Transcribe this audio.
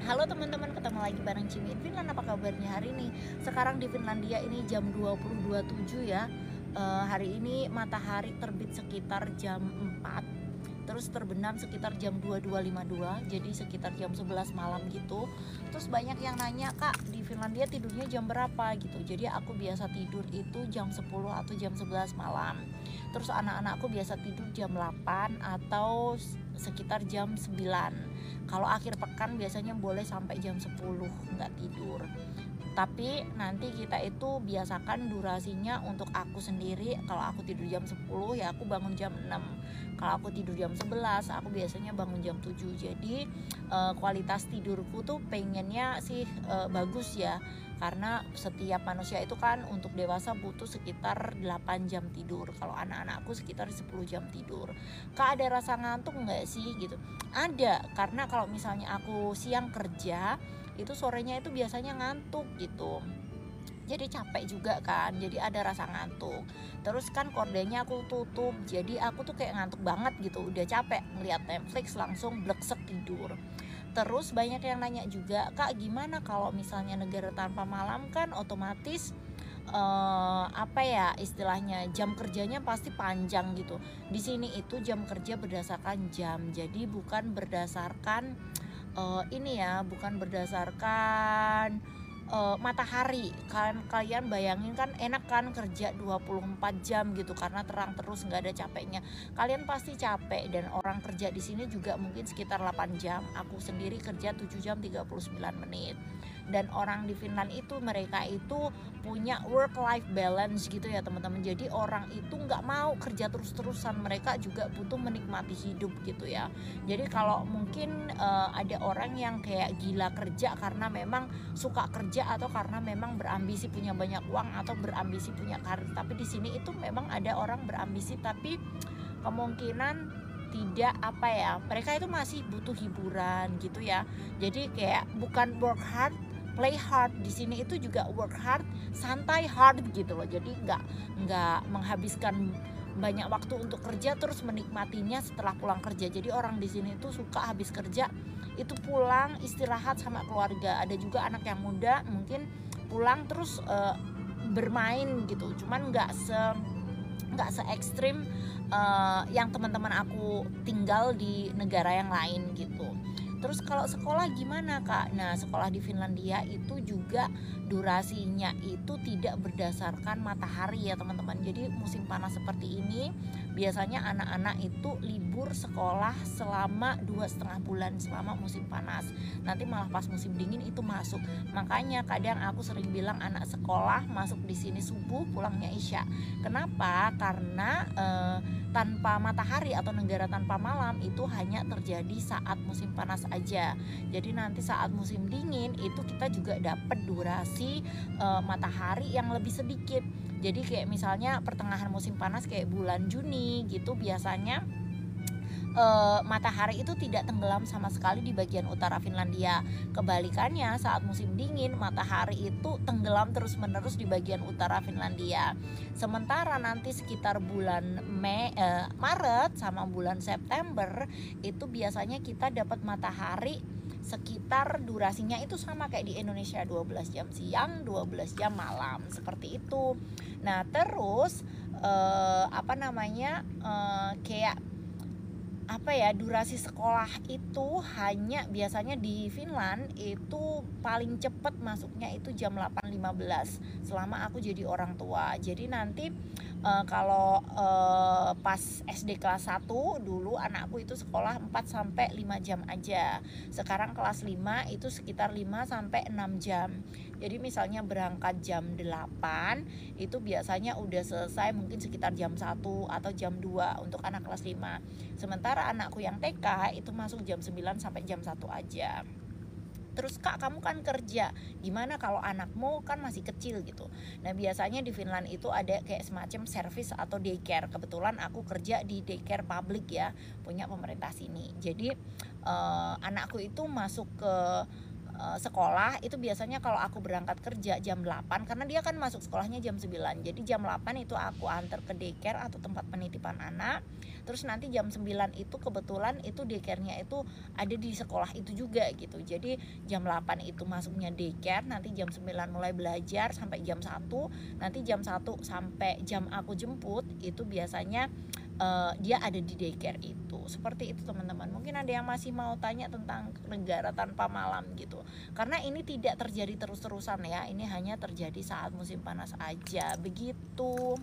Halo teman-teman, ketemu lagi bareng Cimi in Finland. Apa kabarnya hari ini? Sekarang di Finlandia ini jam 20.27 ya. Hari ini matahari terbit sekitar jam 4, terus terbenam sekitar jam 22.52, jadi sekitar jam 11 malam gitu. Terus banyak yang nanya, "Kak, di Finlandia tidurnya jam berapa?" gitu. Jadi aku biasa tidur itu jam 10 atau jam 11 malam. Terus anak-anakku biasa tidur jam 8 atau sekitar jam 9. Kalau akhir pekan biasanya boleh sampai jam 10 nggak tidur. Tapi nanti kita itu biasakan durasinya untuk aku sendiri. Kalau aku tidur jam 10 ya aku bangun jam 6. Kalau aku tidur jam 11 aku biasanya bangun jam 7. Jadi kualitas tidurku tuh pengennya sih bagus ya. Karena setiap manusia itu kan untuk dewasa butuh sekitar 8 jam tidur. Kalau anak-anakku sekitar 10 jam tidur. Kak, ada rasa ngantuk nggak sih gitu? Ada, karena kalau misalnya aku siang kerja itu sorenya itu biasanya ngantuk gitu, jadi capek juga kan, jadi ada rasa ngantuk. Terus kan kordenya aku tutup, jadi aku tuh kayak ngantuk banget gitu, udah capek ngeliat Netflix langsung bleksek tidur. Terus banyak yang nanya juga, "Kak, gimana kalau misalnya negara tanpa malam?" Kan otomatis apa ya istilahnya, jam kerjanya pasti panjang gitu. Di sini itu jam kerja berdasarkan jam, jadi bukan berdasarkan ini ya, bukan berdasarkan matahari. Kalian bayangin kan enak kan kerja 24 jam gitu karena terang terus nggak ada capeknya. Kalian pasti capek, dan orang kerja di sini juga mungkin sekitar 8 jam. Aku sendiri kerja 7 jam 39 menit. Dan orang di Finland itu mereka itu punya work life balance gitu ya teman-teman. Jadi orang itu nggak mau kerja terus-terusan, mereka juga butuh menikmati hidup gitu ya. Jadi kalau mungkin ada orang yang kayak gila kerja karena memang suka kerja atau karena memang berambisi punya banyak uang atau berambisi punya karir. Tapi di sini itu memang ada orang berambisi tapi kemungkinan tidak apa ya, mereka itu masih butuh hiburan gitu ya. Jadi kayak bukan work hard play hard, di sini itu juga work hard santai hard gitu loh. Jadi nggak menghabiskan banyak waktu untuk kerja terus menikmatinya setelah pulang kerja. Jadi orang di sini itu suka habis kerja itu pulang istirahat sama keluarga. Ada juga anak yang muda mungkin pulang terus bermain gitu. Cuman nggak se ekstrim yang teman-teman aku tinggal di negara yang lain gitu. Terus kalau sekolah gimana Kak? Nah, sekolah di Finlandia itu juga durasinya itu tidak berdasarkan matahari ya teman-teman. Jadi musim panas seperti ini biasanya anak-anak itu libur sekolah selama 2,5 bulan selama musim panas. Nanti malah pas musim dingin itu masuk. Makanya kadang aku sering bilang anak sekolah masuk di sini subuh, pulangnya isya. Kenapa? Karena tanpa matahari atau negara tanpa malam itu hanya terjadi saat musim panas aja. Jadi nanti saat musim dingin itu kita juga dapat durasi matahari yang lebih sedikit. Jadi kayak misalnya pertengahan musim panas kayak bulan Juni gitu biasanya matahari itu tidak tenggelam sama sekali di bagian utara Finlandia. Kebalikannya saat musim dingin matahari itu tenggelam terus-menerus di bagian utara Finlandia. Sementara nanti sekitar bulan Maret sama bulan September itu biasanya kita dapat matahari sekitar durasinya itu sama kayak di Indonesia, 12 jam siang, 12 jam malam, seperti itu. Nah, terus kayak apa ya, durasi sekolah itu hanya biasanya di Finland itu paling cepat masuknya itu jam 8.15 selama aku jadi orang tua. Jadi nanti kalau pas SD kelas 1 dulu anakku itu sekolah 4-5 jam aja. Sekarang kelas 5 itu sekitar 5-6 jam. Jadi misalnya berangkat jam 8 itu biasanya udah selesai mungkin sekitar jam 1 atau jam 2 untuk anak kelas 5. Sementara anakku yang TK itu masuk jam 9 sampai jam 1 aja. Terus Kak, kamu kan kerja, gimana kalau anakmu kan masih kecil gitu. Nah biasanya di Finland itu ada kayak semacam service atau daycare. Kebetulan aku kerja di daycare publik ya, punya pemerintah sini. Jadi anakku itu masuk ke sekolah itu biasanya kalau aku berangkat kerja jam 8, karena dia kan masuk sekolahnya jam 9. Jadi jam 8 itu aku antar ke daycare atau tempat penitipan anak. Terus nanti jam 9 itu kebetulan itu daycare-nya itu ada di sekolah itu juga gitu. Jadi jam 8 itu masuknya daycare, nanti jam 9 mulai belajar sampai jam 1. Nanti jam 1 sampai jam aku jemput itu biasanya dia ada di daycare itu. Seperti itu teman-teman. Mungkin ada yang masih mau tanya tentang negara tanpa malam gitu, karena ini tidak terjadi terus-terusan ya, ini hanya terjadi saat musim panas aja begitu.